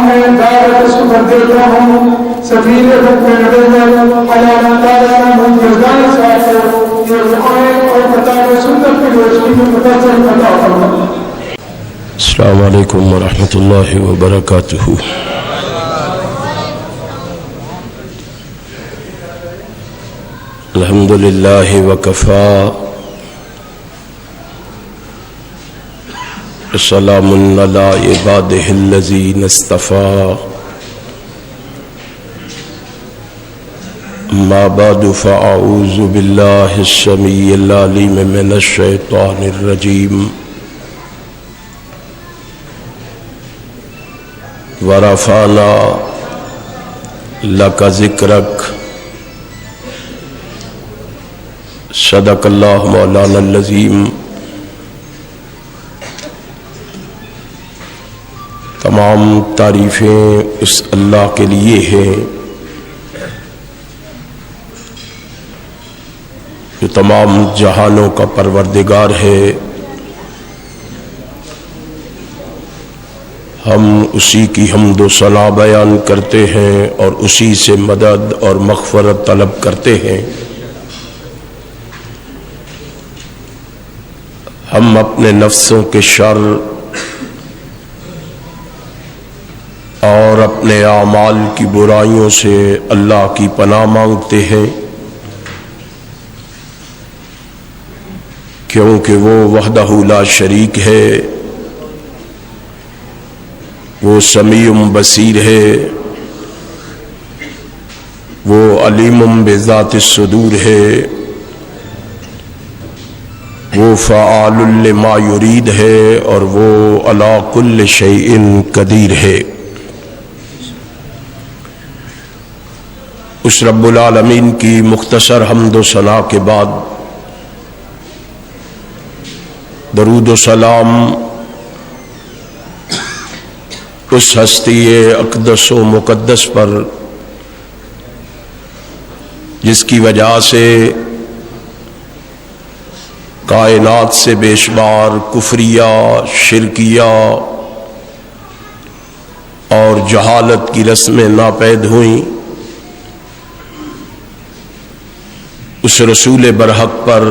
میں دعوت اس کو کر دیتا ہوں سفیر خط میں نظر علامہ تعالیٰ مجدان صاحب کو یہ قرآن اور کتاب سنت کی روشنی میں متاثر عطا فرما۔ السلام علیکم ورحمۃ اللہ وبرکاتہ۔ الحمد للہ وکفا سلام علی عبادہ الذین اصطفیٰ اما بعد فاعوذ باللہ السمیع العلیم من الشیطان الرجیم ورفعنا لک ذکرک صدق اللہ مولانا العظیم۔ تمام تعریفیں اس اللہ کے لیے ہیں جو تمام جہانوں کا پروردگار ہے۔ ہم اسی کی حمد و ثنا بیان کرتے ہیں اور اسی سے مدد اور مغفرت طلب کرتے ہیں۔ ہم اپنے نفسوں کے شر اور اپنے اعمال کی برائیوں سے اللہ کی پناہ مانگتے ہیں، کیونکہ وہ وحدہ لا شریک ہے، وہ سمیع بصیر ہے، وہ علیم بذات الصدور ہے، وہ فعال لما یرید ہے اور وہ علی کل شیء قدیر ہے۔ اس رب العالمین کی مختصر حمد و ثنا کے بعد درود و سلام اس ہستی اقدس و مقدس پر جس کی وجہ سے کائنات سے بے شمار کفریہ، شرکیہ اور جہالت کی رسمیں ناپید ہوئیں، اس رسول برحق پر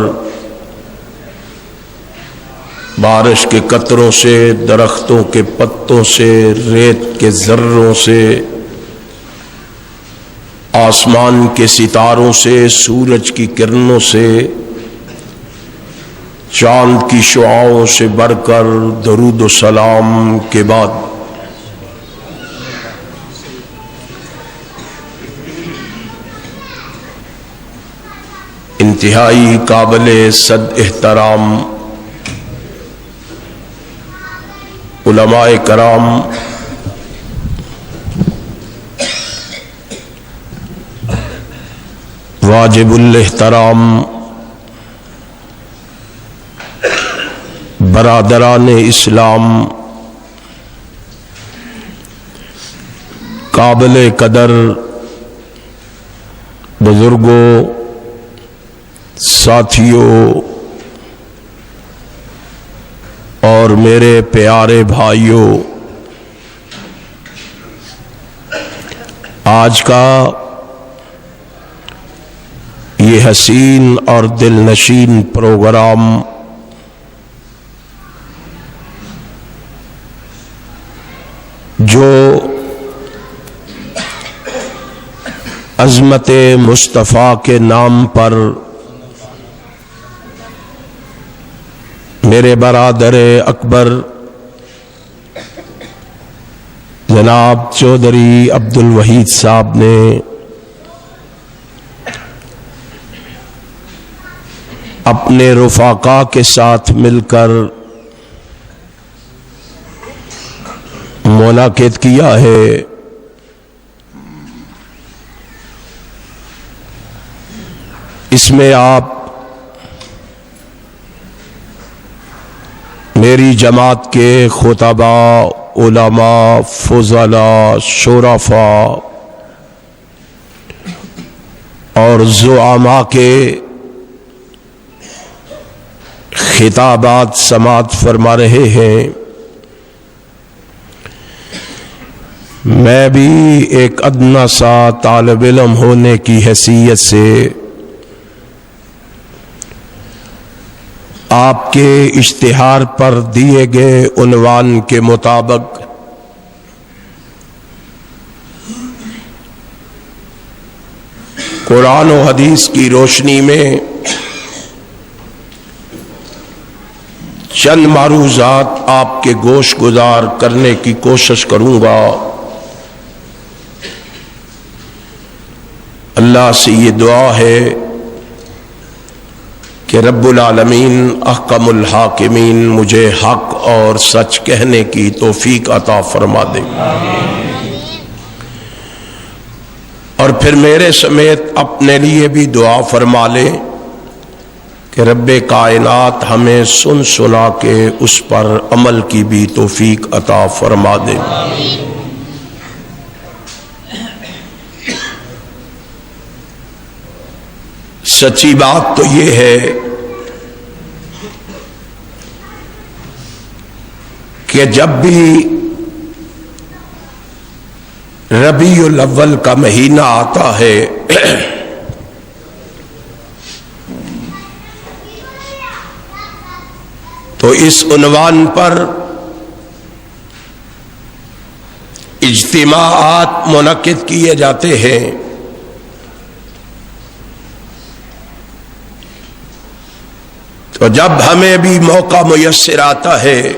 بارش کے قطروں سے، درختوں کے پتوں سے، ریت کے ذروں سے، آسمان کے ستاروں سے، سورج کی کرنوں سے، چاند کی شعاعوں سے بڑھ کر درود و سلام کے بعد انتہائی قابل صد احترام علماء کرام، واجب الاحترام برادران اسلام، قابل قدر بزرگوں، ساتھیوں اور میرے پیارے بھائیوں، آج کا یہ حسین اور دل نشین پروگرام جو عظمت مصطفیٰ کے نام پر میرے برادر اکبر جناب چودھری عبد الوحید صاحب نے اپنے رفقا کے ساتھ مل کر منعقد کیا ہے، اس میں آپ میری جماعت کے خطباء، علماء، فضلاء، شرفاء اور زعماء کے خطابات سماعت فرما رہے ہیں۔ میں بھی ایک ادنا سا طالب علم ہونے کی حیثیت سے آپ کے اشتہار پر دیے گئے عنوان کے مطابق قرآن و حدیث کی روشنی میں چند معروضات آپ کے گوش گزار کرنے کی کوشش کروں گا۔ اللہ سے یہ دعا ہے کہ رب العالمین احکم الحاکمین مجھے حق اور سچ کہنے کی توفیق عطا فرما دے، اور پھر میرے سمیت اپنے لیے بھی دعا فرما لے کہ رب کائنات ہمیں سن سنا کے اس پر عمل کی بھی توفیق عطا فرما دے۔ سچی بات تو یہ ہے کہ جب بھی ربیع الاول کا مہینہ آتا ہے تو اس عنوان پر اجتماعات منعقد کیے جاتے ہیں۔ تو جب ہمیں بھی موقع میسر آتا ہے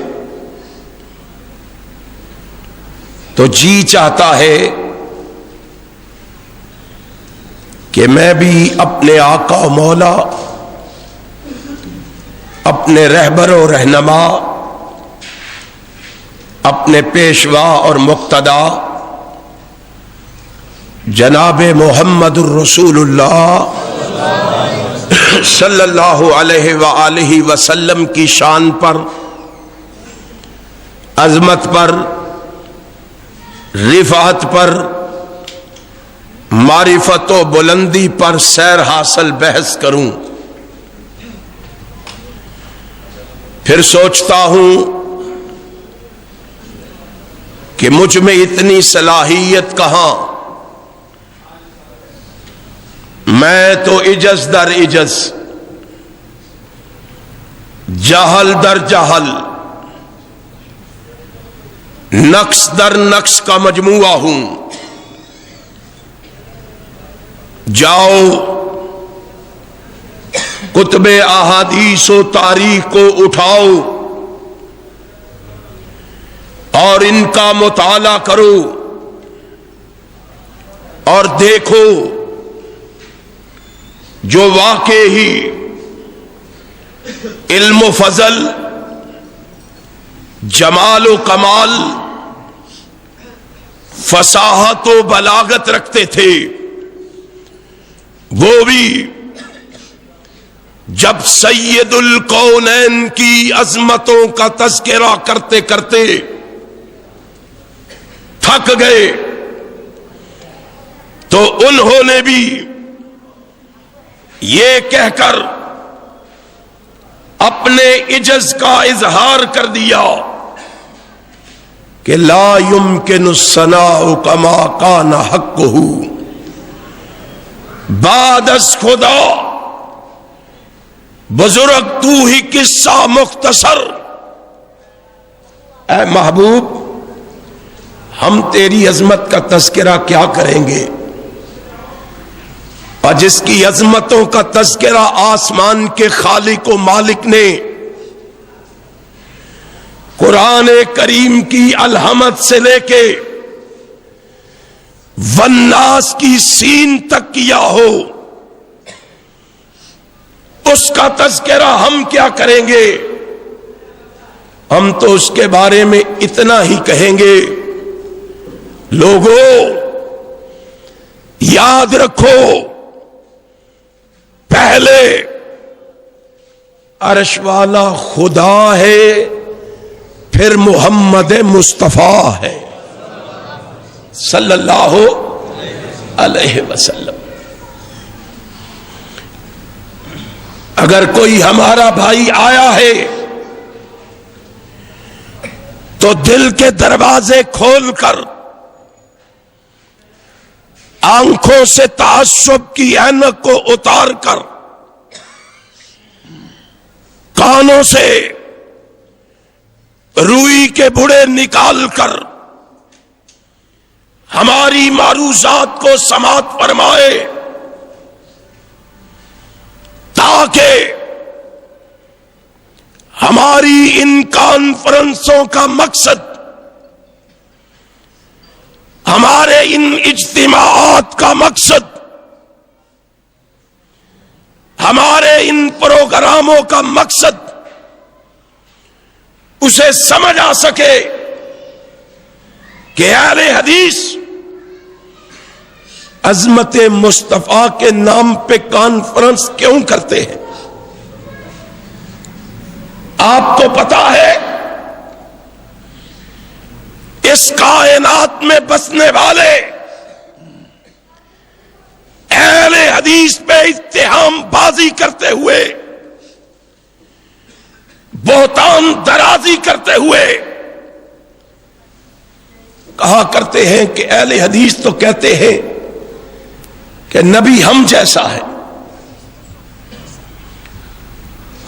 تو جی چاہتا ہے کہ میں بھی اپنے آقا و مولا، اپنے رہبر و رہنما، اپنے پیشوا اور مقتدا جناب محمد الرسول اللہ صلی اللہ علیہ وآلہ وسلم کی شان پر، عظمت پر، رفعت پر، معرفت و بلندی پر سیر حاصل بحث کروں۔ پھر سوچتا ہوں کہ مجھ میں اتنی صلاحیت کہاں، میں تو عجز در عجز، جہل در جہل، نقص در نقص کا مجموعہ ہوں۔ جاؤ کتب احادیث و تاریخ کو اٹھاؤ اور ان کا مطالعہ کرو اور دیکھو جو واقعی علم و فضل، جمال و کمال، فصاحت و بلاغت رکھتے تھے، وہ بھی جب سید الکونین کی عظمتوں کا تذکرہ کرتے کرتے تھک گئے تو انہوں نے بھی یہ کہہ کر اپنے عجز کا اظہار کر دیا کہ لا يمكن الثناء كما كان حقه، بعد از خدا بزرگ تو ہی قصہ مختصر۔ اے محبوب، ہم تیری عظمت کا تذکرہ کیا کریں گے، اور جس کی عظمتوں کا تذکرہ آسمان کے خالق و مالک نے قرآن کریم کی الحمد سے لے کے والناس کی سین تک کیا ہو، اس کا تذکرہ ہم کیا کریں گے؟ ہم تو اس کے بارے میں اتنا ہی کہیں گے، لوگوں یاد رکھو، پہلے عرش والا خدا ہے، پھر محمد مصطفیٰ ہے صلی اللہ علیہ وسلم۔ اگر کوئی ہمارا بھائی آیا ہے تو دل کے دروازے کھول کر آنکھوں سے تعصب کی اینک کو اتار کر کانوں سے روئی کے بڑے نکال کر ہماری معروضات کو سماعت فرمائے، تاکہ ہماری ان کانفرنسوں کا مقصد، ہمارے ان اجتماعات کا مقصد، ہمارے ان پروگراموں کا مقصد اسے سمجھ آ سکے کہ اہل حدیث عظمت مصطفیٰ کے نام پہ کانفرنس کیوں کرتے ہیں۔ آپ کو پتا ہے اس کائنات میں بسنے والے اہل حدیث پہ اتہام بازی کرتے ہوئے، بہتان درازی کرتے ہوئے کہا کرتے ہیں کہ اہل حدیث تو کہتے ہیں کہ نبی ہم جیسا ہے۔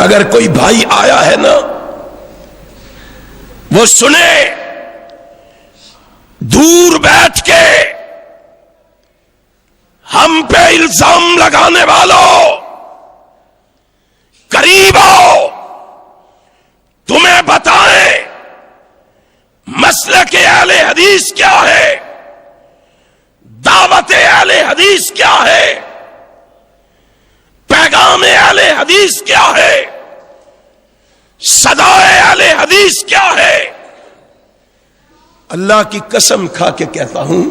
اگر کوئی بھائی آیا ہے نا، وہ سنے، دور بیٹھ کے ہم پہ الزام لگانے والوں قریب آؤ، تمہیں بتائیں مسلک اہل حدیث کیا ہے، دعوت اہل حدیث کیا ہے، پیغام اہل حدیث کیا ہے، صدا اہل حدیث کیا ہے۔ اللہ کی قسم کھا کے کہتا ہوں،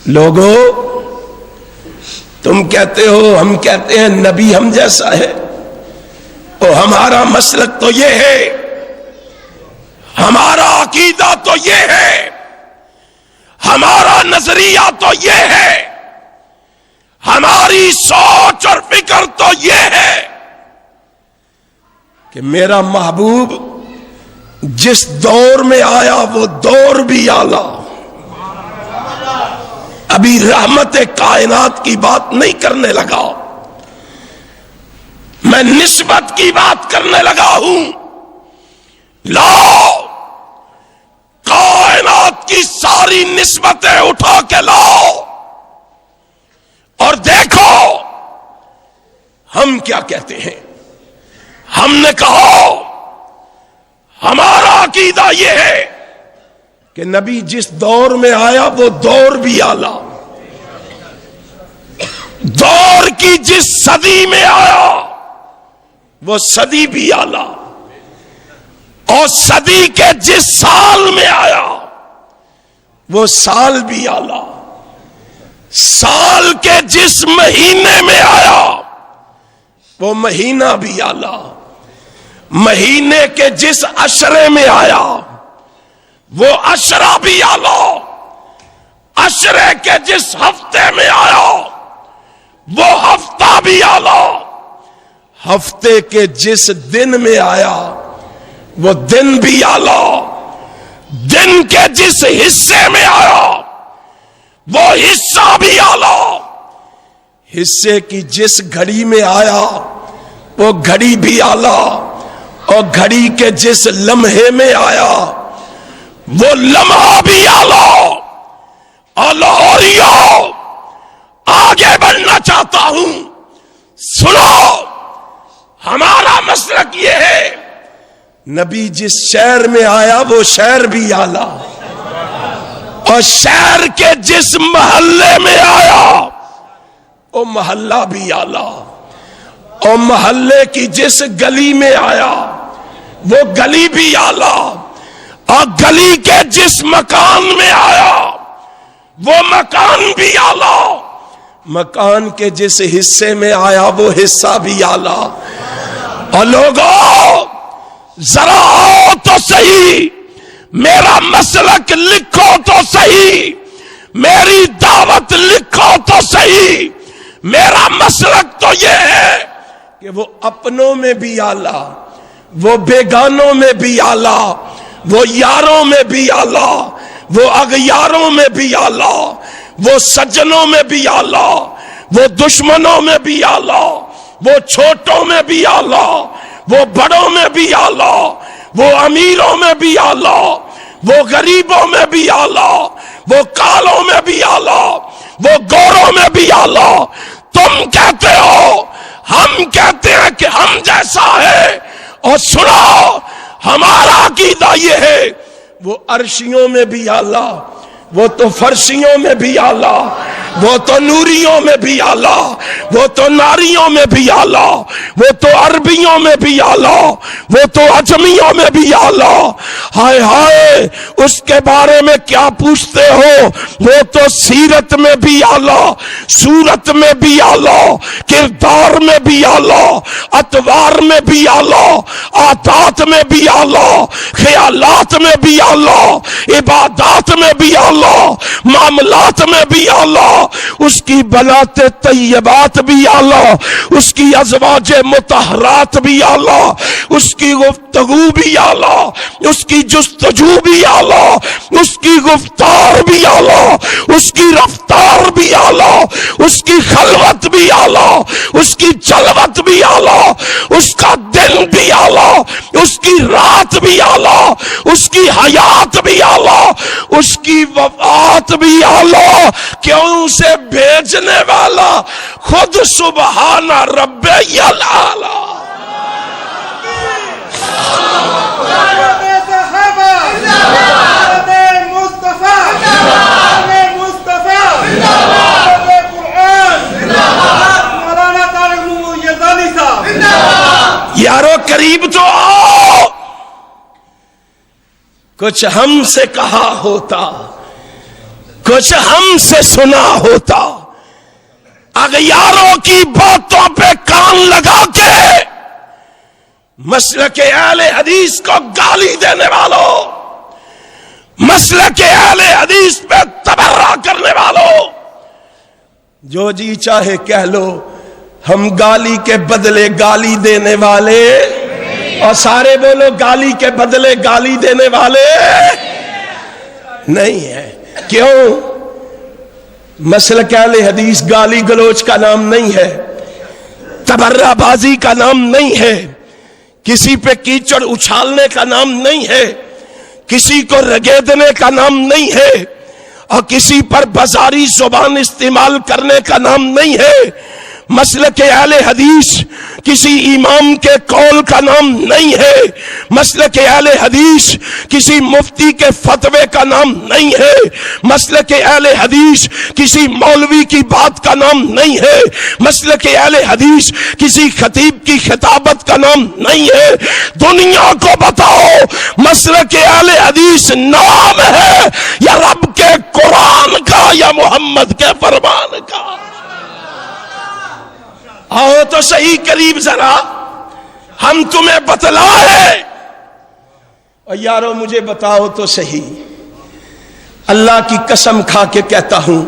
لوگو تم کہتے ہو، ہم کہتے ہیں نبی ہم جیسا ہے، تو ہمارا مسلک تو یہ ہے، ہمارا عقیدہ تو یہ ہے، ہمارا نظریہ تو یہ ہے، ہماری سوچ اور فکر تو یہ ہے کہ میرا محبوب جس دور میں آیا وہ دور بھی اعلیٰ۔ ابھی رحمت کائنات کی بات نہیں کرنے لگا، میں نسبت کی بات کرنے لگا ہوں۔ لاؤ کائنات کی ساری نسبتیں اٹھا کے لاؤ اور دیکھو ہم کیا کہتے ہیں۔ ہم نے کہا ہمارا عقیدہ یہ ہے کہ نبی جس دور میں آیا وہ دور بھی اعلیٰ، دور کی جس صدی میں آیا وہ صدی بھی اعلیٰ، اور صدی کے جس سال میں آیا وہ سال بھی اعلیٰ، سال کے جس مہینے میں آیا وہ مہینہ بھی اعلیٰ، مہینے کے جس عشرے میں آیا وہ عشرہ بھی اعلیٰ، عشرے کے جس ہفتے میں آیا وہ ہفتہ بھی اعلیٰ، ہفتے کے جس دن میں آیا وہ دن بھی اعلیٰ، دن کے جس حصے میں آیا وہ حصہ بھی اعلیٰ، حصے کی جس گھڑی میں آیا وہ گھڑی بھی اعلیٰ، اور گھڑی کے جس لمحے میں آیا وہ لمحہ بھی اعلیٰ۔ اور لاہوریوں آگے بڑھنا چاہتا ہوں، سنو ہمارا مسلک یہ ہے، نبی جس شہر میں آیا وہ شہر بھی اعلیٰ، اور شہر کے جس محلے میں آیا وہ محلہ بھی اعلیٰ، اور محلے کی جس گلی میں آیا وہ گلی بھی اعلیٰ، اور گلی کے جس مکان میں آیا وہ مکان بھی اعلیٰ، مکان کے جس حصے میں آیا وہ حصہ بھی اعلیٰ۔ اور لوگوں ذرا آؤ تو صحیح، میرا مسلک لکھو تو صحیح، میری دعوت لکھو تو صحیح۔ میرا مسلک تو یہ ہے کہ وہ اپنوں میں بھی اعلیٰ، وہ بیگانوں میں بھی اعلیٰ، وہ یاروں میں بھی اعلیٰ، وہ اغیاروں میں بھی اعلیٰ، وہ سجنوں میں بھی اعلیٰ، وہ دشمنوں میں بھی اعلیٰ، وہ چھوٹوں میں بھی اعلیٰ، وہ بڑوں میں بھی اعلیٰ، وہ امیروں میں بھی اعلیٰ، وہ غریبوں میں بھی اعلیٰ، وہ کالوں میں بھی اعلیٰ، وہ گوروں میں بھی اعلیٰ۔ تم کہتے ہو، ہم کہتے ہیں کہ ہم جیسا ہے، اور سنو ہمارا عقیدہ یہ ہے، وہ عرشیوں میں بھی اعلیٰ، وہ تو فرشیوں میں بھی اعلیٰ، وہ تو نوریوں میں بھی اعلیٰ، وہ تو ناریوں میں بھی اعلیٰ، وہ تو عربیوں میں بھی اعلیٰ، وہ تو عجمیوں میں بھی اعلیٰ۔ ہائے ہائے، اس کے بارے میں کیا پوچھتے ہو؟ وہ تو سیرت میں بھی اعلیٰ، صورت میں بھی اعلیٰ، کردار میں بھی اعلیٰ، اطوار میں بھی اعلیٰ، عادات میں بھی اعلیٰ، خیالات میں بھی اعلیٰ، عبادات میں بھی اعلیٰ، معاملات میں بھی اعلیٰ، اس کی بنات طیبات بھی اعلیٰ، اس کی ازواج مطہرات بھی اعلیٰ، اس کی گفتگو بھی اعلیٰ، اس کی جستجو بھی اعلیٰ، اس کی گفتار بھی اعلیٰ، اس کی رفتار بھی اعلیٰ، اس کی خلوت بھی اعلیٰ، اس کی جلوت بھی اعلیٰ، اس کا دن بھی اعلیٰ، اس کی رات بھی اعلیٰ، اس کی حیات بھی اعلیٰ، اس کی وفات بھی اعلیٰ۔ کیوں سے بھیجنے والا خود سبحان ربی الاعلی۔ یارو قریب تو آؤ، کچھ ہم سے کہا ہوتا، کچھ ہم سے سنا ہوتا، اغیاروں کی باتوں پہ کان لگا کے مسلک اہل حدیث کو گالی دینے والوں، مسلک اہل حدیث پہ تبرہ کرنے والوں، جو جی چاہے کہہ لو، ہم گالی کے بدلے گالی دینے والے، اور سارے بولو گالی کے بدلے گالی دینے والے نہیں ہے۔ کیوں؟ مسلک اہل حدیث گالی گلوچ کا نام نہیں ہے، تبرہ بازی کا نام نہیں ہے، کسی پہ کیچڑ اچھالنے کا نام نہیں ہے، کسی کو رگیدنے کا نام نہیں ہے، اور کسی پر بازاری زبان استعمال کرنے کا نام نہیں ہے۔ مسلک اہل حدیث کسی امام کے قول کا نام نہیں ہے، مسلک اہل حدیث کسی مفتی کے فتوے کا نام نہیں ہے، مسلک اہل حدیث کسی مولوی کی بات کا نام نہیں ہے، مسلک اہل حدیث کسی خطیب کی خطابت کا نام نہیں ہے۔ دنیا کو بتاؤ مسلک اہل حدیث نام ہے یا رب کے قرآن کا یا محمد کے فرمان کا؟ آؤ تو صحیح قریب ذرا، ہم تمہیں بتلائیں۔ اور یارو مجھے بتاؤ تو صحیح، اللہ کی قسم کھا کے کہتا ہوں،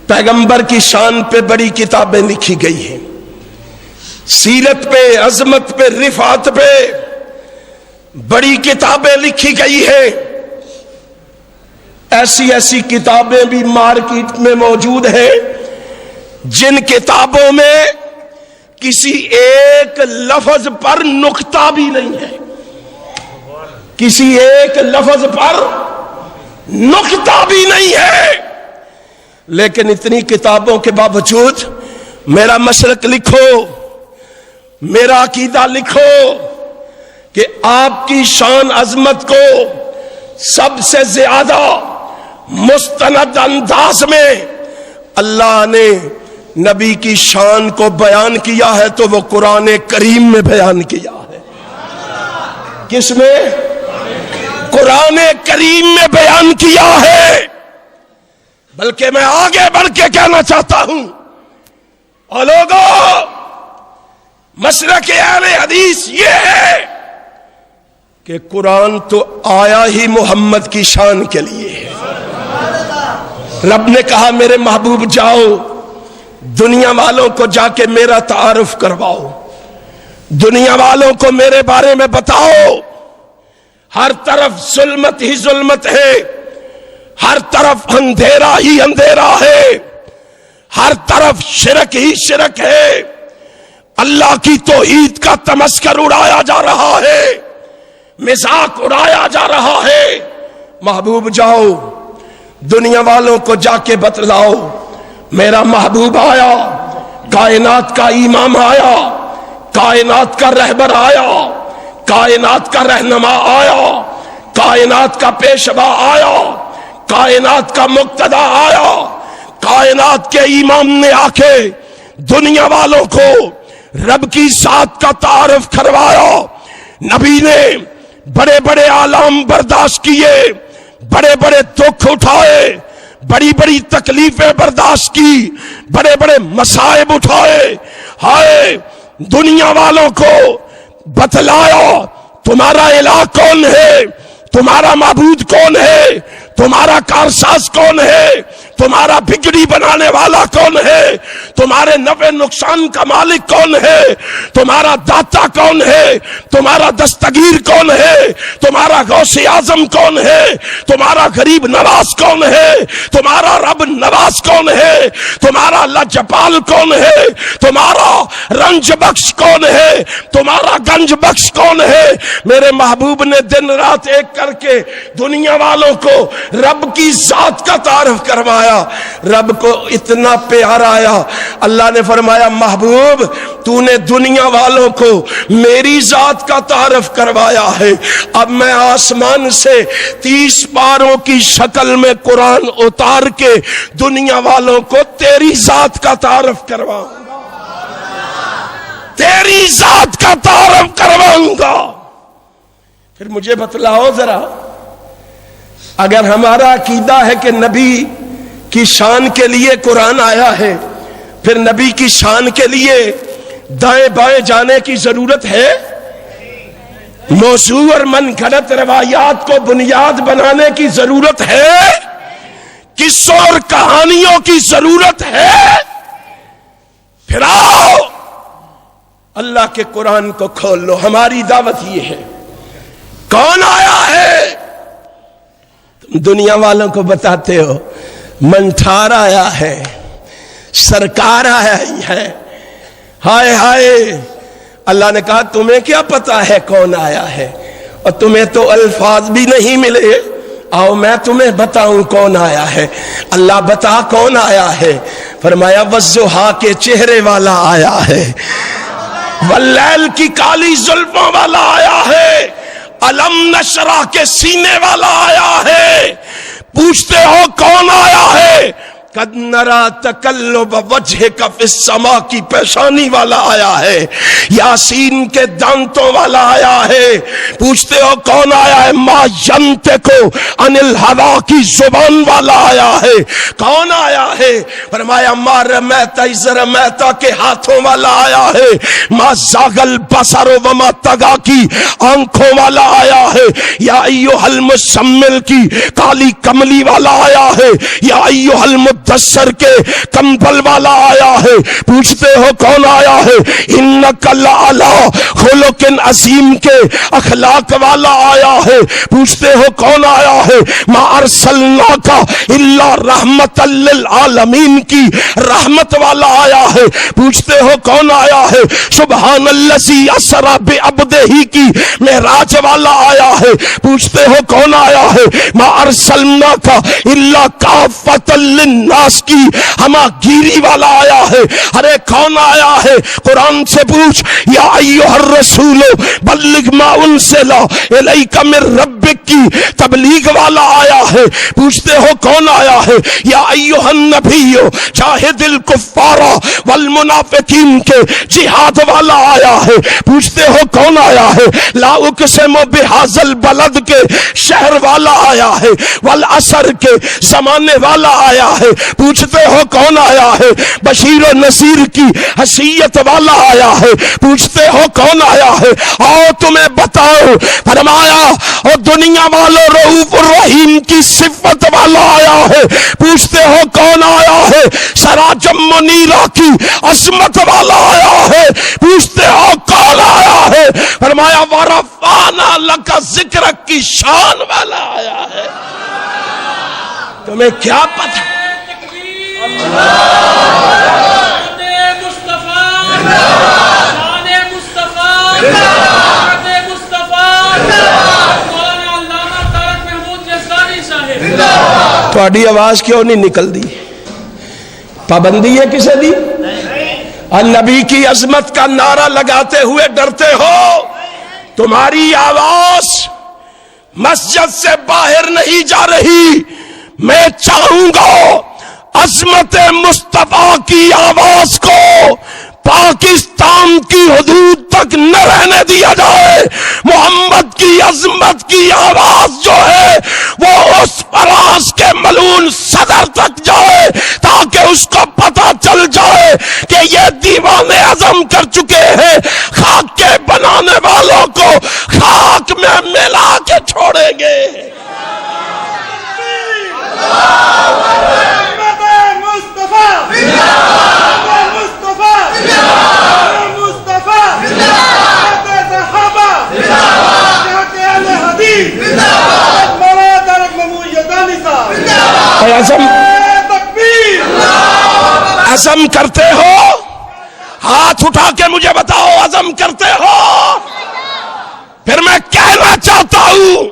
پیغمبر کی شان پہ بڑی کتابیں لکھی گئی ہیں، سیرت پہ، عظمت پہ، رفعت پہ بڑی کتابیں لکھی گئی ہیں۔ ایسی ایسی کتابیں بھی مارکیٹ میں موجود ہیں جن کتابوں میں کسی ایک لفظ پر نقطہ بھی نہیں ہے، کسی ایک لفظ پر نقطہ بھی نہیں ہے، لیکن اتنی کتابوں کے باوجود میرا مسلک لکھو، میرا عقیدہ لکھو کہ آپ کی شان عظمت کو سب سے زیادہ مستند انداز میں اللہ نے نبی کی شان کو بیان کیا ہے تو وہ قرآن کریم میں بیان کیا ہے۔ کس میں؟ قرآن کریم میں بیان کیا ہے۔ بلکہ میں آگے بڑھ کے کہنا چاہتا ہوں، اور لوگوں، مسلک اہل حدیث یہ ہے کہ قرآن تو آیا ہی محمد کی شان کے لیے ہے۔ رب نے کہا میرے محبوب جاؤ دنیا والوں کو جا کے میرا تعارف کرواؤ، دنیا والوں کو میرے بارے میں بتاؤ۔ ہر طرف ظلمت ہی ظلمت ہے، ہر طرف اندھیرا ہی اندھیرا ہے، ہر طرف شرک ہی شرک ہے، اللہ کی توحید کا تمسخر اڑایا جا رہا ہے، مذاق اڑایا جا رہا ہے۔ محبوب جاؤ دنیا والوں کو جا کے بتلاؤ میرا محبوب آیا، کائنات کا امام آیا، کائنات کا رہبر آیا، کائنات کا رہنما آیا، کائنات کا پیشوا آیا، کائنات کا مقتدا آیا، کائنات کے امام نے آ کے دنیا والوں کو رب کی ذات کا تعارف کروایا۔ نبی نے بڑے بڑے آلام برداشت کیے، بڑے بڑے دکھ اٹھائے، بڑی بڑی تکلیفیں برداشت کی، بڑے بڑے مصائب اٹھائے، ہائے دنیا والوں کو بتلایا تمہارا الہ کون ہے، تمہارا معبود کون ہے، تمہارا کارساز کون ہے، تمہارا بگڑی بنانے والا کون ہے، تمہارے نفع نقصان کا مالک کون ہے، تمہارا داتا کون ہے، تمہارا دستگیر کون ہے، تمہارا غوث اعظم کون ہے، تمہارا غریب نواز کون ہے، تمہارا رب نواز کون ہے، تمہارا لجپال کون ہے، تمہارا رنج بخش کون ہے، تمہارا گنج بخش کون ہے۔ میرے محبوب نے دن رات ایک کر کے دنیا والوں کو رب کی ذات کا تعارف کروایا۔ رب کو اتنا پیار آیا، اللہ نے فرمایا محبوب تو نے دنیا والوں کو میری ذات کا تعارف کروایا ہے، اب میں آسمان سے 30 پاروں کی شکل میں قرآن اتار کے دنیا والوں کو تیری ذات کا تعارف کرواؤں گا، تیری ذات کا تعارف کرواؤں گا۔ پھر مجھے بتلاؤ ذرا، اگر ہمارا عقیدہ ہے کہ نبی کی شان کے لیے قرآن آیا ہے، پھر نبی کی شان کے لیے دائیں بائیں جانے کی ضرورت ہے؟ موضوع اور من گھڑت روایات کو بنیاد بنانے کی ضرورت ہے؟ قصوں اور کہانیوں کی ضرورت ہے؟ پھر آؤ اللہ کے قرآن کو کھول لو۔ ہماری دعوت یہ ہے، کون آیا ہے؟ تم دنیا والوں کو بتاتے ہو منٹھار آیا ہے، سرکار آیا ہے، ہائے ہائے۔ اللہ نے کہا تمہیں کیا پتا ہے کون آیا ہے، اور تمہیں تو الفاظ بھی نہیں ملے، آؤ میں تمہیں بتاؤں کون آیا ہے۔ اللہ بتا کون آیا ہے؟ فرمایا والضحیٰ کے چہرے والا آیا ہے، واللیل کی کالی زلفوں والا آیا ہے، علم نشرح کے سینے والا آیا ہے۔ پوچھتے ہو کون آیا ہے؟ قد نرا تقلب وجہک فی السماء کی پیشانی والا آیا ہے، یاسین کے دانتوں والا آیا ہے۔ پوچھتے ہو کون آیا ہے؟ ما ینطق عن الہویٰ کی زبان والا آیا ہے۔ کون آیا ہے؟ فرمایا ما رمیت اذ رمیت کے ہاتھوں والا آیا ہے، ما زاغ البصر وما طغیٰ کی آنکھوں والا آیا ہے، یا ایھا المزمل کی کالی کملی والا آیا ہے، یا ایھا المدثر کے کمبل والا آیا ہے۔ پوچھتے ہو کون آیا ہے؟ انک لعلی خلق عظیم کے اخلاق والا آیا ہے۔ پوچھتے ہو کون آیا ہے؟ ما ارسلناک الا رحمت للعالمین کی رحمت والا آیا ہے۔ پوچھتے ہو کون آیا ہے؟ سبحان الذی اسری بعبدہ کی معراج والا آیا ہے۔ پوچھتے ہو کون آیا ہے؟ ما ارسلناک الا کافۃ للناس کی ہما گیری والا آیا ہے۔ ارے کون آیا ہے؟ قرآن سے پوچھ، یا ایھا الرسول بلغ ما انزل الیک من ربک کی تبلیغ والا آیا ہے۔ پوچھتے ہو کون آیا ہے؟ یا ایھا النبی جاہد الکفار والمنافقین کے جہاد والا آیا ہے۔ پوچھتے ہو کون آیا ہے؟ لا اقسم بہذا البلد کے شہر والا آیا ہے، والعصر کے زمانے والا آیا ہے۔ پوچھتے ہو کون آیا ہے؟ بشیر و نذیر کی حیثیت والا آیا ہے۔ پوچھتے ہو کون آیا ہے؟ آؤ تمہیں بتاؤ۔ فرمایا اور دنیا والوں رؤوف الرحیم کی صفت والا آیا ہے۔ پوچھتے ہو کون آیا ہے؟ سراجم منیرہ کی عظمت والا آیا ہے۔ پوچھتے ہو کون آیا ہے؟ فرمایا ورفعنا لک ذکرک کی شان والا آیا ہے۔ تمہیں کیا پتا؟ تھوڑی آواز کیوں نہیں نکل دی؟ پابندی ہے کسے دی؟ اور نبی کی عظمت کا نعرہ لگاتے ہوئے ڈرتے ہو؟ تمہاری آواز مسجد سے باہر نہیں جا رہی. میں چاہوں گا عظمت مصطفیٰ کی آواز کو پاکستان کی حدود تک نہ رہنے دیا جائے. محمد کی عظمت کی آواز جو ہے وہ اس فراز کے ملعون صدر تک جائے تاکہ اس کو پتہ چل جائے کہ یہ دیوانے عزم کر چکے ہیں خاک کے بنانے والوں کو خاک میں ملا کے چھوڑیں گے. عزم کرتے ہو؟ ہاتھ اٹھا کے مجھے بتاؤ عزم کرتے ہو؟ پھر میں کہنا چاہتا ہوں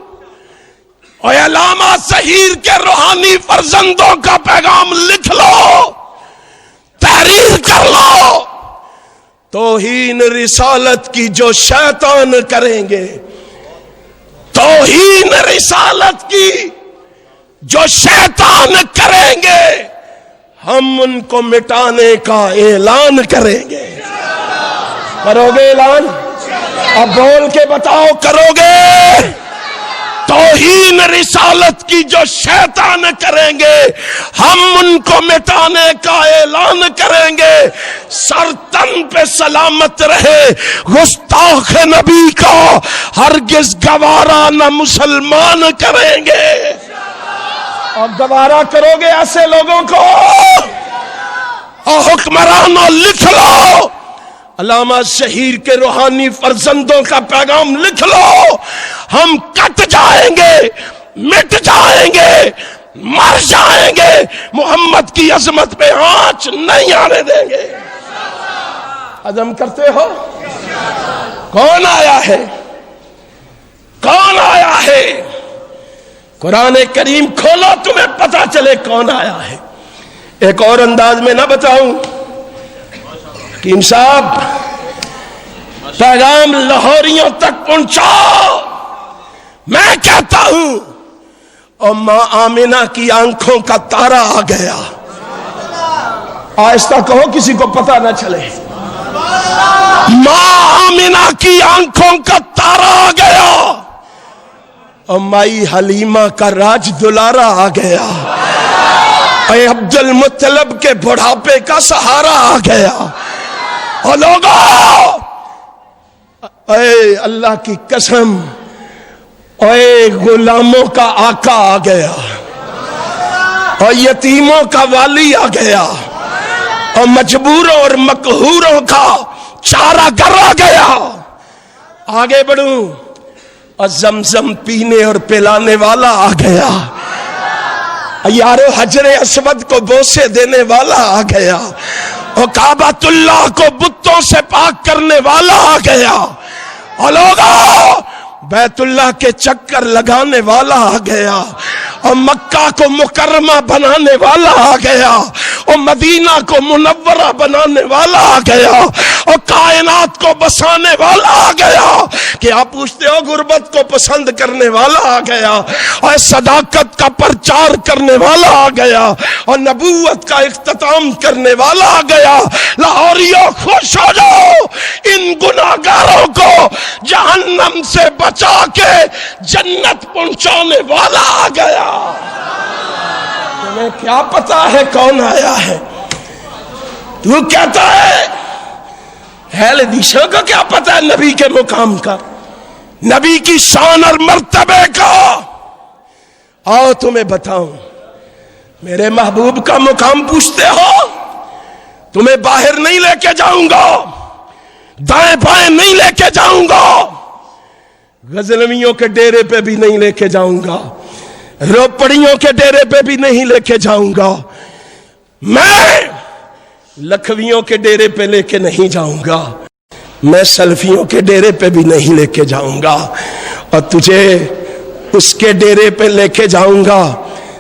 اور علامہ ظہیر کے روحانی فرزندوں کا پیغام لکھ لو، تحریر کر لو. توہین رسالت کی جو شیطان کریں گے، توہین رسالت کی جو شیطان کریں گے، ہم ان کو مٹانے کا اعلان کریں گے. کرو گے اعلان؟ اب بول کے بتاؤ، کرو گے؟ توہین رسالت کی جو شیطان کریں گے ہم ان کو مٹانے کا اعلان کریں گے. سر تن پہ سلامت رہے گستاخ نبی کا ہرگز گوارا نہ مسلمان کریں گے. اب گوارا کرو گے ایسے لوگوں کو؟ اور حکمرانوں لکھ لو، علامہ ظہیر کے روحانی فرزندوں کا پیغام لکھ لو، ہم کٹ جائیں گے، مٹ جائیں گے، مر جائیں گے، محمد کی عظمت پہ آنچ نہیں آنے دیں گے. عزم کرتے ہو؟ کون آیا ہے؟ کون آیا ہے؟ قرآن کریم کھولو تمہیں پتا چلے کون آیا ہے. ایک اور انداز میں نہ بتاؤں؟ حکیم صاحب پیغام لاہوریوں تک پہنچاؤ. میں کہتا ہوں اور ماں آمنہ کی آنکھوں کا تارا آ گیا. آہستہ کہو کسی کو پتا نہ چلے. ماں آمنہ کی آنکھوں کا تارا آ گیا اور مائی حلیمہ کا راج دلارا آ گیا. اے عبد المطلب کے بڑھاپے کا سہارا آ گیا. اور لوگوں، اے اللہ کی قسم، اے غلاموں کا آقا آ گیا اور یتیموں کا والی آ گیا اور مجبوروں اور مقہوروں کا چارہ گر آ گیا. آگے بڑھوں، اور زمزم پینے اور پلانے والا آ گیا. یارو حجر اسود کو بوسے دینے والا آ گیا اور کعبۃ اللہ کو بتوں سے پاک کرنے والا آ گیا. اور لوگوں، بیت اللہ کے چکر لگانے والا آ گیا اور مکہ کو مکرمہ بنانے والا آ گیا اور مدینہ کو منورہ بنانے والا آ گیا اور کائنات کو بسانے والا آ گیا. کہ آپ پوچھتے ہو غربت کو پسند کرنے والا آ گیا اور صداقت کا پرچار کرنے والا آ گیا اور نبوت کا اختتام کرنے والا آ گیا. لاہوریوں خوش ہو جاؤ، ان گناہگاروں کو جہنم سے بچا کے جنت پہنچانے والا آ گیا. تمہیں کیا پتا ہے کون آیا ہے؟ تو کہتا ہے اہل حدیثوں کو کیا پتا ہے نبی کے مقام کا، نبی کی شان اور مرتبے کا؟ آؤ تمہیں بتاؤں، میرے محبوب کا مقام پوچھتے ہو؟ تمہیں باہر نہیں لے کے جاؤں گا، دائیں بائیں نہیں لے کے جاؤں گا، غزنویوں کے ڈیرے پہ بھی نہیں لے کے جاؤں گا، روپڑیوں کے ڈیرے پہ بھی نہیں لے کے جاؤں گا، میں لکھویوں کے ڈیرے پہ لے کے نہیں جاؤں گا، میں سلفیوں کے ڈیرے پہ بھی نہیں لے کے جاؤں گا، اور تجھے اس کے ڈیرے پہ لے کے جاؤں گا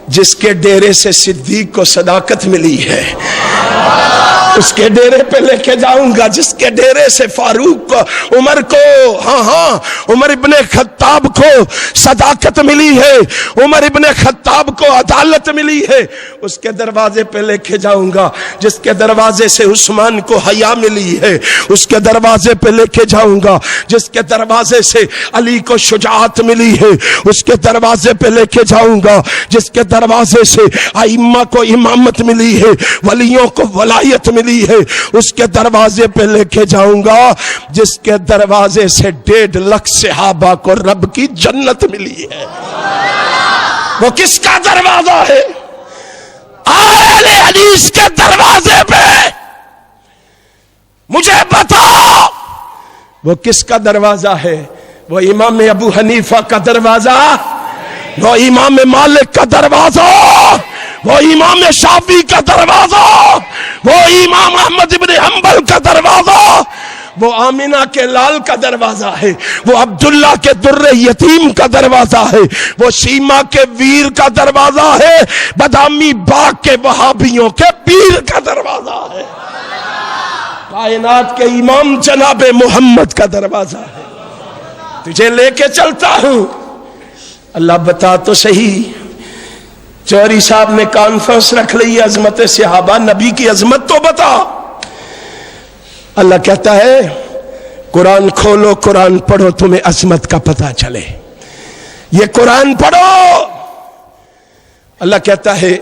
جس کے ڈیرے سے صدیق کو صداقت ملی ہے، اس کے ڈیرے پہ لے کے جاؤں گا جس کے ڈیرے سے فاروق کو، عمر کو، عمر ابن خطاب کو صداقت ملی ہے، عمر ابن خطاب کو عدالت ملی ہے، اس کے دروازے پہ لے کے جاؤں گا جس کے دروازے سے عثمان کو حیا ملی ہے، اس کے دروازے پہ لے کے جاؤں گا جس کے دروازے سے علی کو شجاعت ملی ہے، اس کے دروازے پہ لے کے جاؤں گا جس کے دروازے سے ائمہ کو امامت ملی ہے، ولیوں کو ولایت ملی ہے، اس کے دروازے پہ لے کے جاؤں گا جس کے دروازے سے 1.5 لاکھ صحابہ کو رب کی جنت ملی ہے۔ وہ کس کا دروازہ ہے؟ اہل حدیث کے دروازے پہ مجھے بتا وہ کس کا دروازہ ہے؟ وہ امام ابو حنیفہ کا دروازہ، وہ امام مالک کا دروازہ، وہ امام شافعی کا دروازہ، وہ امام احمد ابن حنبل کا دروازہ، وہ آمینہ کے لال کا دروازہ ہے، وہ عبداللہ کے در یتیم کا دروازہ ہے، وہ سیما کے ویر کا دروازہ ہے، بادامی باغ کے وہابیوں کے پیر کا دروازہ ہے، کائنات کے امام جناب محمد کا دروازہ ہے۔ تجھے لے کے چلتا ہوں۔ اللہ بتا تو صحیح، چوہری صاحب نے کانفرنس رکھ لی عظمت صحابہ، نبی کی عظمت تو بتا۔ اللہ کہتا ہے قرآن کھولو، قرآن پڑھو، تمہیں عظمت کا پتہ چلے، یہ قرآن پڑھو۔ اللہ کہتا ہے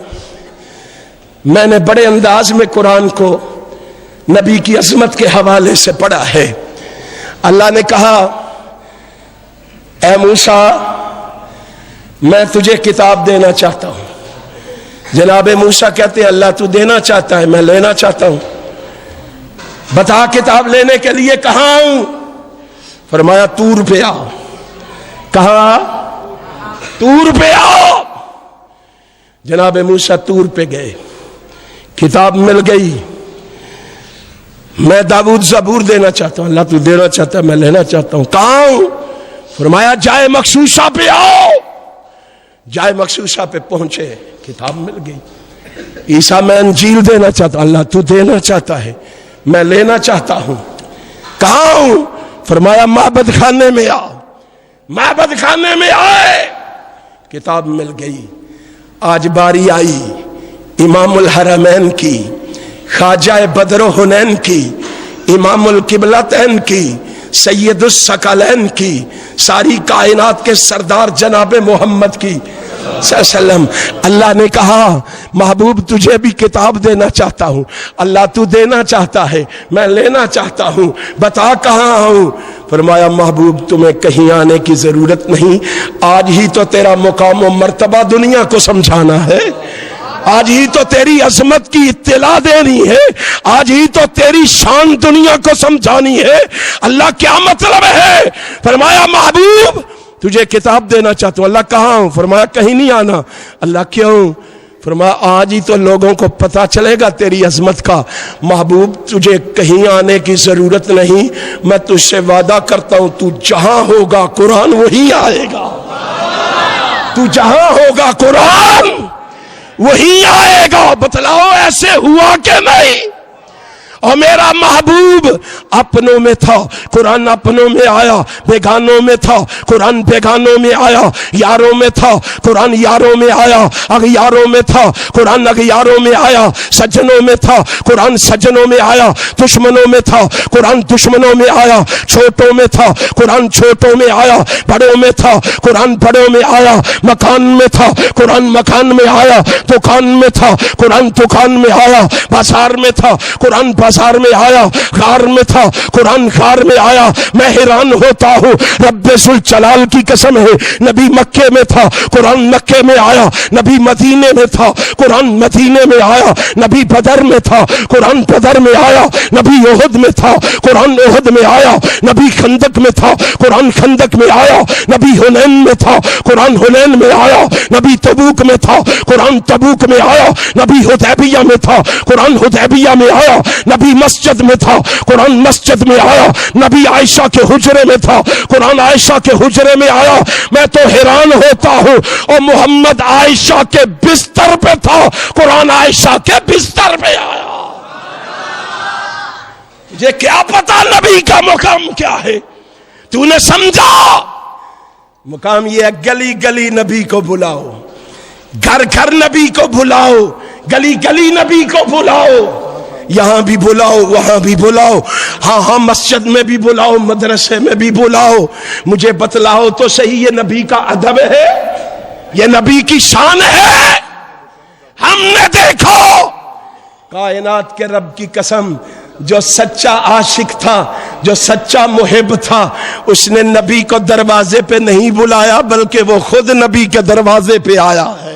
میں نے بڑے انداز میں قرآن کو نبی کی عظمت کے حوالے سے پڑھا ہے۔ اللہ نے کہا اے موسیٰ میں تجھے کتاب دینا چاہتا ہوں۔ جناب موسیٰ کہتے ہیں اللہ تو دینا چاہتا ہے، میں لینا چاہتا ہوں، بتا کتاب لینے کے لیے کہاں ہوں؟ فرمایا طور پہ آؤ۔ کہاں؟ طور پہ آؤ۔ جناب موسیٰ طور پہ گئے، کتاب مل گئی۔ میں داؤد زبور دینا چاہتا ہوں، اللہ تو دینا چاہتا ہے، میں لینا چاہتا ہوں، کہاں ہوں؟ فرمایا جائے مخصوصہ پہ آؤ۔ جائے مخصوصہ پہ پہنچے، کتاب مل گئی۔ عیسیٰ میں انجیل دینا چاہتا ہوں، اللہ تو دینا چاہتا ہے، میں لینا چاہتا ہوں، کہاں ہوں؟ فرمایا معبد خانے میں آؤ۔ معبد خانے میں آئے، کتاب مل گئی۔ آج باری آئی امام الحرمین کی، خواجہ بدر و حنین کی، امام القبلتین کی، سید الثقلین کی، ساری کائنات کے سردار جناب محمد کی صلی اللہ علیہ وسلم۔ اللہ نے کہا محبوب تجھے بھی کتاب دینا چاہتا ہوں، اللہ تو دینا چاہتا ہے، میں لینا چاہتا ہوں، بتا کہاں ہوں؟ فرمایا محبوب تمہیں کہیں آنے کی ضرورت نہیں، آج ہی تو تیرا مقام و مرتبہ دنیا کو سمجھانا ہے، آج ہی تو تیری عظمت کی اطلاع دینی ہے، آج ہی تو تیری شان دنیا کو سمجھانی ہے۔ اللہ کیا مطلب ہے؟ فرمایا محبوب تجھے کتاب دینا چاہتا ہوں۔ اللہ کہاں ہوں؟ فرمایا کہیں نہیں آنا۔ اللہ کیوں؟ فرمایا آج ہی تو لوگوں کو پتا چلے گا تیری عظمت کا۔ محبوب تجھے کہیں آنے کی ضرورت نہیں، میں تجھ سے وعدہ کرتا ہوں تو جہاں ہوگا قرآن وہی آئے گا، تو جہاں ہوگا قرآن وہی آئے گا۔ بتلاؤ ایسے ہوا کہ نہیں؟ اور میرا محبوب اپنوں میں تھا، قرآن اپنوں میں آیا، بیگانوں میں تھا، قرآن بیگانوں میں آیا، یاروں میں تھا، قرآن یاروں میں آیا، اغیاروں میں تھا، قرآن اغیاروں میں آیا، سجنوں میں تھا، قرآن سجنوں میں آیا، دشمنوں میں تھا، قرآن دشمنوں میں آیا، چھوٹوں میں تھا، قرآن چھوٹوں میں آیا، بڑوں میں تھا، قرآن بڑوں میں آیا، مکان میں تھا، قرآن مکان میں آیا، دکان میں تھا، قرآن دکان میں آیا، بازار میں تھا، قرآن بازار بازار میں آیا، غار میں تھا، قرآن غار میں آیا، میں حیران ہوتا ہوں، رب ذوالجلال کی قسم ہے، نبی مکے میں تھا، قرآن مکے میں آیا، نبی مدینے میں تھا، قرآن مدینے میں آیا، نبی بدر میں تھا، قرآن بدر میں آیا، نبی احد میں تھا، قرآن احد میں آیا، نبی خندق میں تھا، قرآن خندق میں آیا، نبی حنین میں تھا، قرآن حنین میں آیا، نبی تبوک میں تھا، قرآن تبوک میں آیا، نبی حدیبیہ میں تھا، قرآن حدیبیہ میں آیا، نبی مسجد میں تھا، قرآن مسجد میں آیا، نبی عائشہ کے حجرے میں تھا، قرآن عائشہ کے حجرے میں آیا۔ میں تو حیران ہوتا ہوں، اور محمد عائشہ کے بستر پہ تھا، قرآن عائشہ کے بستر پہ آیا۔ یہ کیا پتا نبی کا مقام کیا ہے؟ تو نے سمجھا مقام یہ ہے، گلی گلی نبی کو بلاؤ، گھر گھر نبی کو بلاؤ، گلی گلی نبی کو بلاؤ، یہاں بھی بلاؤ وہاں بھی بلاؤ، ہاں مسجد میں بھی بلاؤ، مدرسے میں بھی بلاؤ۔ مجھے بتلاؤ تو صحیح، یہ نبی کا ادب ہے؟ یہ نبی کی شان ہے؟ ہم نے دیکھو، کائنات کے رب کی قسم، جو سچا عاشق تھا، جو سچا محب تھا، اس نے نبی کو دروازے پہ نہیں بلایا، بلکہ وہ خود نبی کے دروازے پہ آیا ہے۔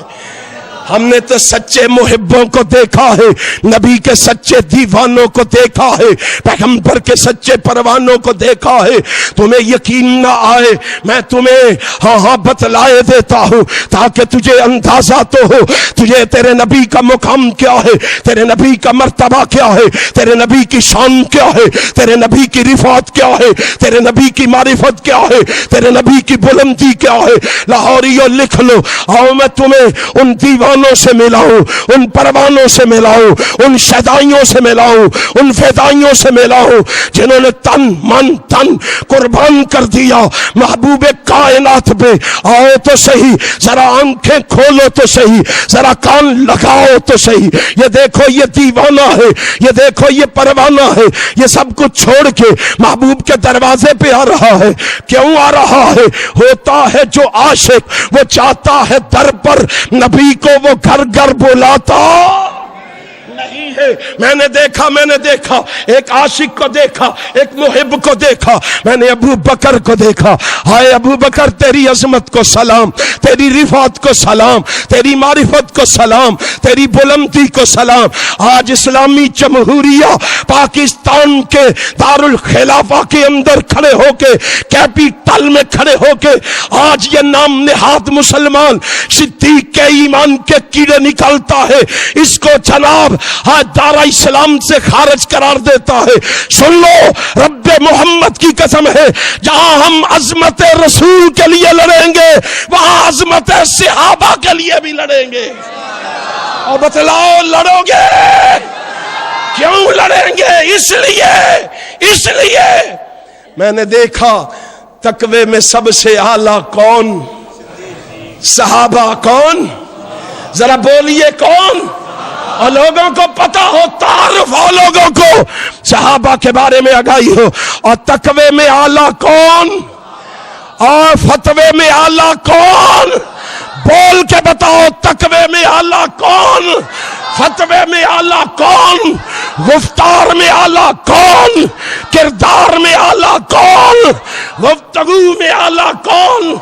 ہم نے تو سچے محبوں کو دیکھا ہے، نبی کے سچے دیوانوں کو دیکھا ہے، پیغمبر کے سچے پروانوں کو دیکھا ہے۔ تمہیں یقین نہ آئے، میں تمہیں بتلائے دیتا ہوں تاکہ تجھے اندازہ تو ہو، تجھے تیرے نبی کا مقام کیا ہے، تیرے نبی کا مرتبہ کیا ہے، تیرے نبی کی شان کیا ہے، تیرے نبی کی رفعت کیا ہے، تیرے نبی کی معرفت کیا ہے، تیرے نبی کی بلندی کیا ہے۔ لاہوریوں لکھ لو، آؤ میں تمہیں ان دیوانوں سے ملاؤں، ان پروانوں سے ملاؤں، ان شہدائیوں سے ملاؤں، ان فدائیوں سے ملاؤں، جنہوں نے تن من دھن قربان کر دیا محبوب کائنات پہ۔ آؤ تو صحیح، ذرا آنکھیں کھولو تو صحیح، ذرا کان لگاؤ تو صحیح۔ یہ دیکھو یہ دیوانہ ہے، یہ دیکھو یہ پروانہ ہے، یہ سب کچھ چھوڑ کے محبوب کے دروازے پہ آ رہا ہے۔ کیوں آ رہا ہے؟ ہوتا ہے جو عاشق، وہ چاہتا ہے در پر، نبی کو وہ گھر گھر بلاتا نہیں ہے۔ میں نے دیکھا ایک عاشق کو دیکھا، ایک محب کو دیکھا، میں نے ابو بکر کو دیکھا۔ ہائے ابو بکر، تیری عظمت کو سلام، تیری رفعت کو سلام، تیری معرفت کو سلام، تیری بلندی کو سلام۔ آج اسلامی جمہوریہ پاکستان کے دارالخلافہ کے اندر کھڑے ہو کے، کیپیٹل میں کھڑے ہو کے، آج یہ نام نہاد مسلمان صدیق کے ایمان کے کیڑے نکالتا ہے، اس کو جناب دارا اسلام سے خارج قرار دیتا ہے۔ سن لو، رب محمد کی قسم ہے، جہاں ہم عظمت رسول کے لیے لڑیں گے، وہاں عظمت صحابہ کے لیے بھی لڑیں گے۔ اور بتلاؤ لڑو گے کیوں لڑیں گے؟ اس لیے میں نے دیکھا تقوی میں سب سے اعلیٰ کون؟ صحابہ۔ کون؟ ذرا بولیے کون؟ اور لوگوں کو پتا ہو، تعارف ہو لوگوں کو، صحابہ کے بارے میں آگاہی ہو۔ اور تقوی میں اعلیٰ کون؟ اور فتوے میں اعلیٰ کون؟ بول کے بتاؤ، تقوی میں اعلیٰ کون؟ فتوے میں اعلیٰ کون؟ گفتار میں اعلیٰ کون؟ کردار میں اعلیٰ کون؟ گفتگو میں اعلیٰ کون؟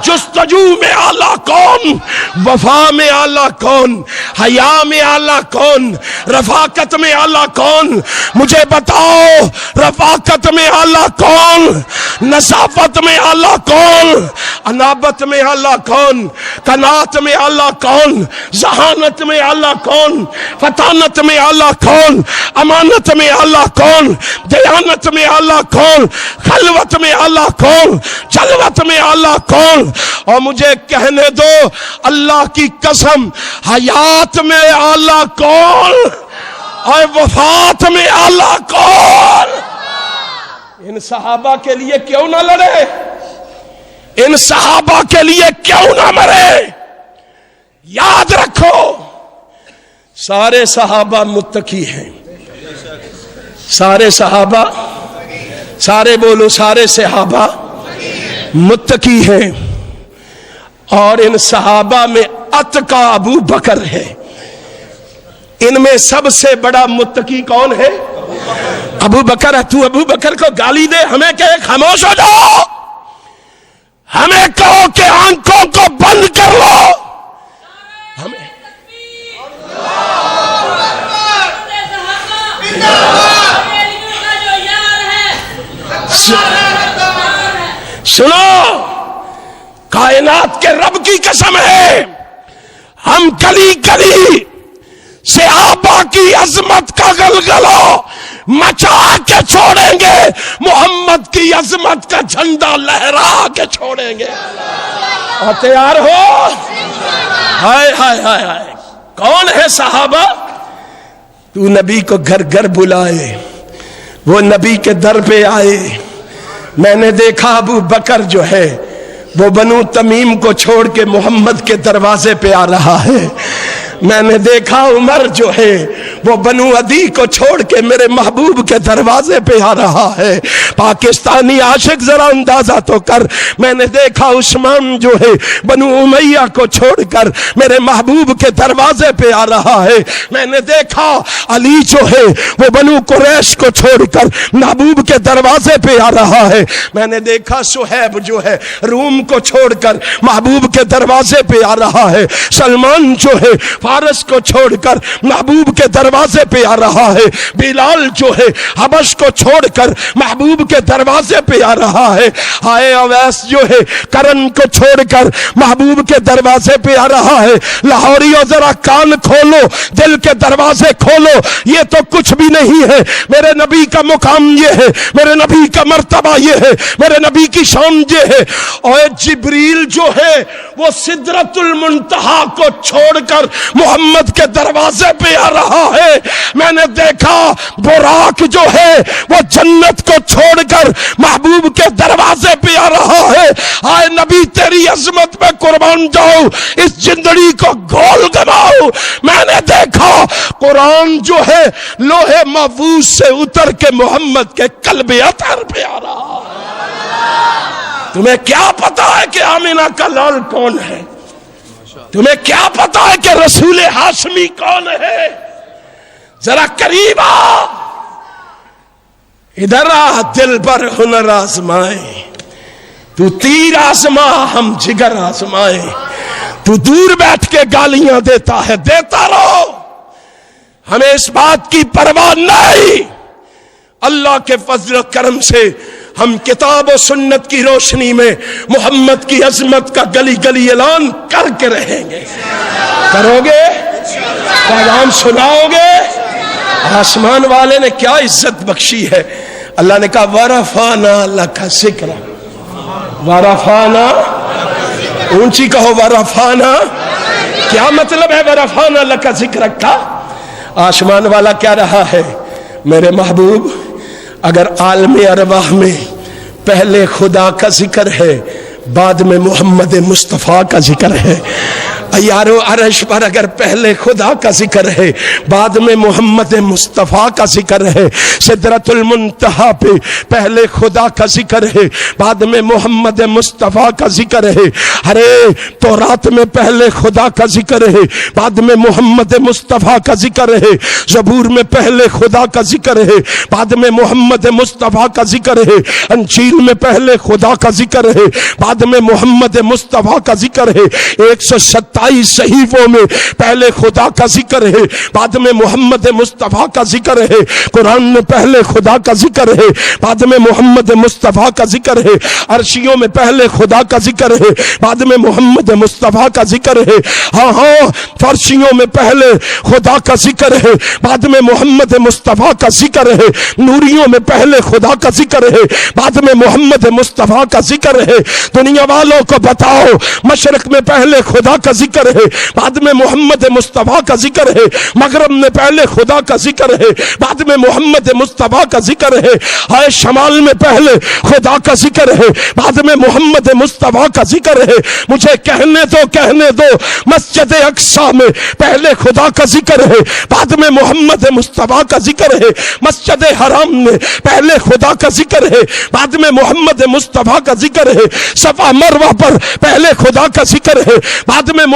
جستجو میں اعلیٰ کون؟ وفا میں اعلیٰ کون؟ حیا میں اعلیٰ کون؟ رفاقت میں اعلیٰ کون؟ مجھے بتاؤ، رفاقت میں اعلیٰ کون؟ نصافت میں اعلیٰ کون؟ انابت میں اعلیٰ کون؟ قناعت میں اعلیٰ کون؟ ذہانت میں اعلیٰ کون؟ فطانت میں اعلیٰ کون؟ امانت میں اعلیٰ کون؟ دیانت میں اعلیٰ کون؟ خلوت میں اعلیٰ کون؟ جلوت میں اعلیٰ کون؟ اور مجھے کہنے دو، اللہ کی قسم، حیات میں اعلیٰ کون اور وفات میں اعلیٰ کون؟ ان صحابہ کے لیے کیوں نہ لڑے؟ ان صحابہ کے لیے کیوں نہ مرے؟ یاد رکھو، سارے صحابہ متقی ہیں، سارے صحابہ، سارے بولو، سارے صحابہ متقی ہیں۔ اور ان صحابہ میں اتقا ابو بکر ہے۔ ان میں سب سے بڑا متقی کون ہے؟ ابو بکر ہے، تو ابو بکر کو گالی دے، ہمیں کہ خاموش ہو جاؤ، ہمیں کہو کہ آنکھوں کو بند کر لو. ہمیں سنو، کائنات کے رب کی قسم ہے، ہم گلی گلی صحابہ کی عظمت کا غلغلہ مچا کے چھوڑیں گے، محمد کی عظمت کا جھنڈا لہرا کے چھوڑیں گے. اور تیار ہو؟ ہائے ہائے ہائے ہائے. کون ہے صحابہ؟ تو نبی کو گھر گھر بلائے، وہ نبی کے در پہ آئے. میں نے دیکھا ابو بکر جو ہے وہ بنو تمیم کو چھوڑ کے محمد کے دروازے پہ آ رہا ہے. میں نے دیکھا عمر جو ہے وہ بنو عدی کو چھوڑ کے میرے محبوب کے دروازے پہ آ رہا ہے. پاکستانی عاشق ذرا اندازہ تو کر. میں نے دیکھا عثمان جو ہے بنو امیہ کو چھوڑ کر میرے محبوب کے دروازے پہ آ رہا ہے. میں نے دیکھا علی جو ہے وہ بنو قریش کو چھوڑ کر محبوب کے دروازے پہ آ رہا ہے. میں نے دیکھا صہیب جو ہے روم کو چھوڑ کر محبوب کے دروازے پہ آ رہا ہے. سلمان جو ہے فارس کو چھوڑ کر محبوب کے دروازے پہ آ رہا ہے. بلال جو ہے حبش کو چھوڑ کر محبوب کے دروازے پہ آ رہا ہے. ہائے اویس جو ہے کرن کو چھوڑ کر محبوب کے دروازے پہ آ رہا ہے. لاہوریوں ذرا کان کھولو، دل کے دروازے کھولو، یہ تو کچھ بھی نہیں ہے. میرے نبی کا مقام یہ ہے، میرے نبی کا مرتبہ یہ ہے، میرے نبی کی شان یہ ہے. اور جبریل جو ہے وہ سدرۃ المنتہا کو چھوڑ کر محمد کے دروازے پہ آ رہا ہے. میں نے دیکھا براق جو ہے وہ جنت کو چھوڑ کر محبوب کے دروازے پہ آ رہا ہے. آئے نبی تیری عظمت میں قربان جاؤ، اس زندگی کو گول گناؤ. میں نے دیکھا قرآن جو ہے لوہے محفوظ سے اتر کے محمد کے قلب اطہر پہ آ رہا ہے. تمہیں کیا پتا ہے کہ آمینہ کا لال کون ہے؟ تمہیں کیا پتا ہے کہ رسول ہاشمی کون ہے؟ ذرا قریب آ، ادھر آ، دل پر ہنر آزمائے. تو تیر آزما، ہم جگر آزمائے. تو دور بیٹھ کے گالیاں دیتا ہے، دیتا رہو، ہمیں اس بات کی پرواہ نہیں. اللہ کے فضل و کرم سے ہم کتاب و سنت کی روشنی میں محمد کی عظمت کا گلی گلی اعلان کر کے رہیں گے. کرو گے؟ پیغام سناؤ گے؟ آسمان والے نے کیا عزت بخشی ہے. اللہ نے کہا وَرَفَعْنَا لَكَ ذِكْرَكَ. وَرَفَعْنَا، اونچی کہو وَرَفَعْنَا. کیا مطلب ہے وَرَفَعْنَا لَكَ ذِكْرَكَ کا؟ آسمان والا کیا رہا ہے، میرے محبوب اگر عالم ارواح میں پہلے خدا کا ذکر ہے، بعد میں محمد مصطفیٰ کا ذکر ہے. یارو عرش پر اگر پہلے خدا کا ذکر ہے، بعد میں محمد مصطفیٰ کا ذکر ہے. سدرۃ المنتہا پہ پہلے خدا کا ذکر ہے، بعد میں محمد مصطفیٰ کا ذکر ہے. ارے تورات میں پہلے خدا کا ذکر ہے، بعد میں محمد مصطفیٰ کا ذکر ہے. زبور میں پہلے خدا کا ذکر ہے، بعد میں محمد مصطفیٰ کا ذکر ہے. انجیل میں پہلے خدا کا ذکر ہے، بعد میں محمد مصطفیٰ کا ذکر ہے. 127 صحیفوں میں پہلے خدا کا ذکر ہے، بعد میں محمد مصطفیٰ کا ذکر ہے. قرآن میں پہلے خدا کا ذکر ہے، بعد میں محمد مصطفیٰ کا ذکر ہے. عرشیوں میں پہلے خدا کا ذکر ہے، بعد میں محمد مصطفیٰ کا ذکر ہے. ہاں ہاں، فرشیوں میں پہلے خدا کا ذکر ہے، بعد میں محمد مصطفیٰ کا ذکر ہے. نوریوں میں پہلے خدا کا ذکر ہے، بعد میں محمد مصطفیٰ کا ذکر ہے. دنیا والوں کو بتاؤ، مشرق میں پہلے خدا کا ذکر ہے، بعد میں محمد مصطفیٰ کا ذکر ہے. مغرب میں پہلے خدا کا ذکر ہے، بعد میں محمد مصطفیٰ کا ذکر ہے. ہائے شمال میں پہلے خدا کا ذکر ہے، بعد میں محمد مصطفیٰ کا ذکر ہے. مجھے کہنے دو مسجد اقصی میں پہلے خدا کا ذکر ہے، بعد میں محمد مصطفیٰ کا ذکر ہے. مسجد حرام میں پہلے خدا کا ذکر ہے، بعد میں محمد مصطفیٰ کا ذکر ہے. صفا مروہ پر پہلے خدا کا ذکر ہے، بعد میں